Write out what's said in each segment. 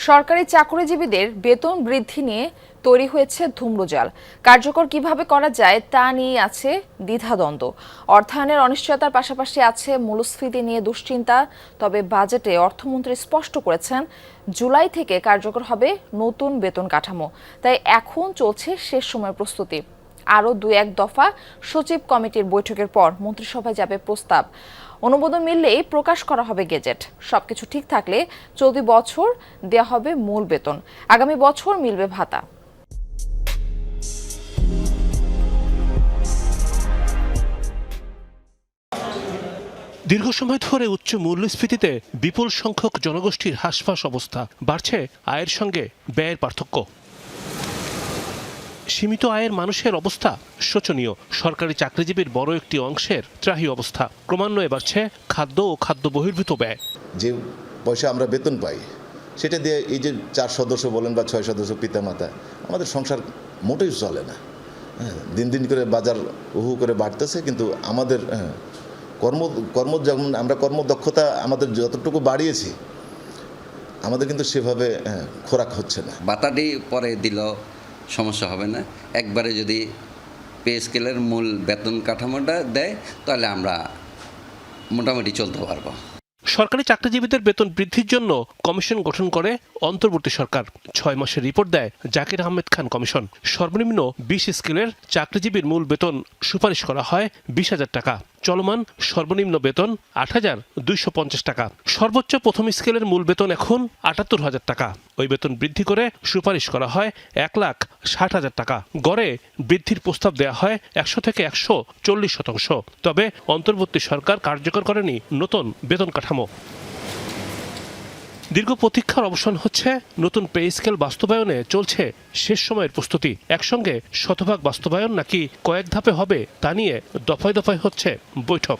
সরকারি চাকরিজীবীদের বেতন বৃদ্ধি নিয়ে তৈরি হয়েছে ধূম্রজাল। কার্যকর কিভাবে করা যায় তা নিয়ে আছে দ্বিধাদ্বন্দ্ব। অর্থায়নের অনিশ্চয়তার পাশাপাশি আছে মূল্যস্ফীতি নিয়ে দুশ্চিন্তা। তবে বাজেটে অর্থমন্ত্রী স্পষ্ট করেছেন জুলাই থেকে কার্যকর হবে নতুন বেতন কাঠামো। তাই এখন চলছে শেষ সময়ের প্রস্তুতি। আরও 2-1 দফা সচিব কমিটির বৈঠকের পর মন্ত্রিসভায় যাবে প্রস্তাব। অনুমোদন মিললেই প্রকাশ করা হবে গেজেট। সবকিছু ঠিক থাকলে চলতি বছর দেয়া হবে মূল বেতন, আগামী বছর মিলবে ভাতা। দীর্ঘ সময় ধরে উচ্চ মূল্যস্ফীতিতে বিপুল সংখ্যক জনগোষ্ঠীর হাসফাস অবস্থা। বাড়ছে আয়ের সঙ্গে ব্যয়ের পার্থক্য। সীমিত আয়ের মানুষের অবস্থা শোচনীয়। সরকারি চাকরিজীবীর বড় একটি অংশের ত্রাহি অবস্থা। ক্রমান্বয়ে বাড়ছে খাদ্য ও খাদ্য বহির্ভূত ব্যয়। যে পয়সা আমরা বেতন পাই সেটা দিয়ে এই যে 4 সদস্য বলেন বা 6 সদস্য পিতামাতা, আমাদের সংসার মোটেই চলে না। দিন দিন করে বাজার উহু করে বাড়তেছে, কিন্তু আমাদের কর্ম যেমন আমরা কর্মদক্ষতা আমাদের যতটুকু বাড়িয়েছি, আমাদের কিন্তু সেভাবে খোরাক হচ্ছে না। বাতাটি পরে দিল সমস্যা হবে না। একবারে যদি পে স্কেলের মূল বেতন কাঠামোটা দেয় তাহলে আমরা মোটামুটি চলতে পারবো। সরকারি চাকরিজীবীদের বেতন বৃদ্ধির জন্য কমিশন গঠন করে অন্তর্বর্তী সরকার। 6 মাসের রিপোর্ট দেয় জাকির আহমেদ খান কমিশন। সর্বনিম্ন 20 স্কেলের চাকরিজীবীর মূল বেতন সুপারিশ করা হয় 20,000 টাকা। চলমান সর্বনিম্ন বেতন 8,250 টাকা। সর্বোচ্চ প্রথম স্কেলের মূল বেতন এখন 78,000 টাকা। ওই বেতন বৃদ্ধি করে সুপারিশ করা হয় 1,60,000 টাকা। গড়ে বৃদ্ধির প্রস্তাব দেওয়া হয় 100 থেকে 140%। তবে অন্তর্বর্তী সরকার কার্যকর করেনি নতুন বেতন কাঠামো। দীর্ঘ প্রতীক্ষার অবসান হচ্ছে। নতুন পে স্কেল বাস্তবায়নে চলছে শেষ সময়ের প্রস্তুতি। একসঙ্গে শতভাগ বাস্তবায়ন নাকি কয়েক ধাপে হবে তা নিয়ে দফায় দফায় হচ্ছে বৈঠক।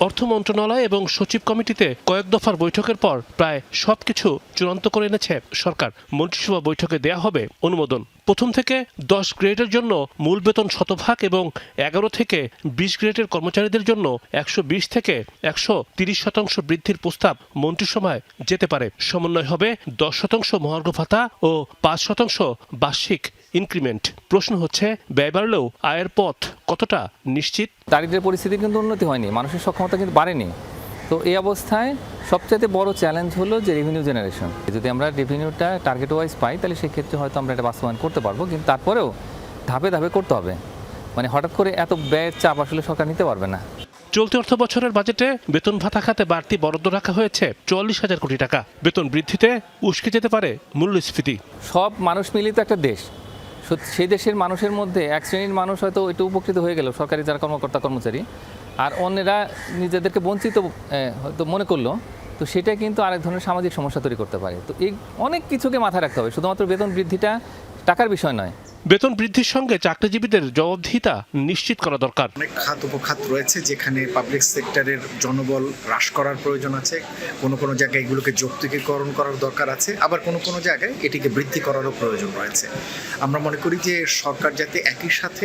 অর্থ মন্ত্রণালয় এবং সচিব কমিটিতে কয়েক দফার বৈঠকের পর প্রায় সবকিছু চূড়ান্ত করে এনেছে সরকার। মন্ত্রিসভা বৈঠকে দেয়া হবে অনুমোদন। প্রথম থেকে 10 গ্রেডের জন্য মূল বেতন শতভাগ এবং 11 থেকে 20 গ্রেডের কর্মচারীদের জন্য 120 থেকে 130% বৃদ্ধির প্রস্তাব মন্ত্রিসভায় যেতে পারে। সমন্বয় হবে 10% মহার্ঘ ভাতা ও 5% বার্ষিক ইনক্রিমেন্ট। প্রশ্ন হচ্ছে, ব্যয় বাড়লেও আয়ের পথ কতটা নিশ্চিত? দারিদ্র্যের পরিস্থিতি কিন্তু উন্নতি হয়নি, মানুষের সক্ষমতা কিন্তু বাড়েনি। তো এই অবস্থায় সবচেয়ে বড় চ্যালেঞ্জ হলো যে রেভিনিউ জেনারেশন। যদি আমরা রেভিনিউটা টার্গেট ওয়াইজ পাই তাহলে সেক্ষেত্রে হয়তো আমরা এটা বাস্তবায়ন করতে পারবো, কিন্তু তারপরেও ধাপে ধাপে করতে হবে। মানে হঠাৎ করে এত ব্যয়ের চাপ আসলে সরকার নিতে পারবে না। চলতি অর্থ বছরের বাজেটে বেতন ভাতা খাতে বাড়তি বরাদ্দ রাখা হয়েছে 44,000 কোটি টাকা। বেতন বৃদ্ধিতে উস্কে যেতে পারে মূল্যস্ফীতি। সব মানুষ মিলিত একটা দেশ। সেই দেশের মানুষের মধ্যে এক শ্রেণীর মানুষ হয়তো একটু উপকৃত হয়ে গেল, সরকারি যারা কর্মকর্তা কর্মচারী, আর অন্যরা নিজেদেরকে বঞ্চিত হয়তো মনে করলো। তো সেটা কিন্তু আরেক ধরনের সামাজিক সমস্যা তৈরি করতে পারে। তো এই অনেক কিছুকে মাথায় রাখতে হবে, শুধুমাত্র বেতন বৃদ্ধিটা টাকার বিষয় নয়। বেতন বৃদ্ধির সঙ্গে চাকরিজীবীদের জবাবদিহিতা নিশ্চিত করা দরকার। অনেক খাত উপখাত রয়েছে যেখানে পাবলিক সেক্টরের জনবল হ্রাস করার প্রয়োজন আছে। কোনো জায়গায় এগুলোকে যৌক্তিকীকরণ করার দরকার আছে, আবার কোনো জায়গায় এটিকে বৃদ্ধি করারও প্রয়োজন রয়েছে। আমরা মনে করি যে সরকার যাতে একই সাথে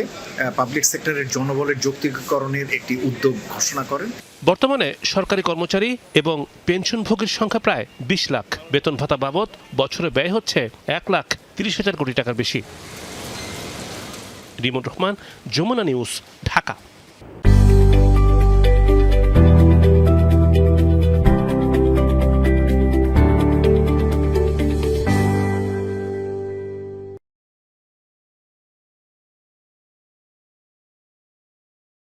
পাবলিক সেক্টরের জনবলের যৌক্তিকীকরণের একটি উদ্যোগ ঘোষণা করেন। বর্তমানে সরকারি কর্মচারী এবং পেনশনভোগীর সংখ্যা প্রায় 20 লাখ। বেতন ভাতা বাবদ বছরে ব্যয় হচ্ছে 1,30,000 কোটি টাকার বেশি। রিমন রহমান, যমুনা নিউজ, ঢাকা।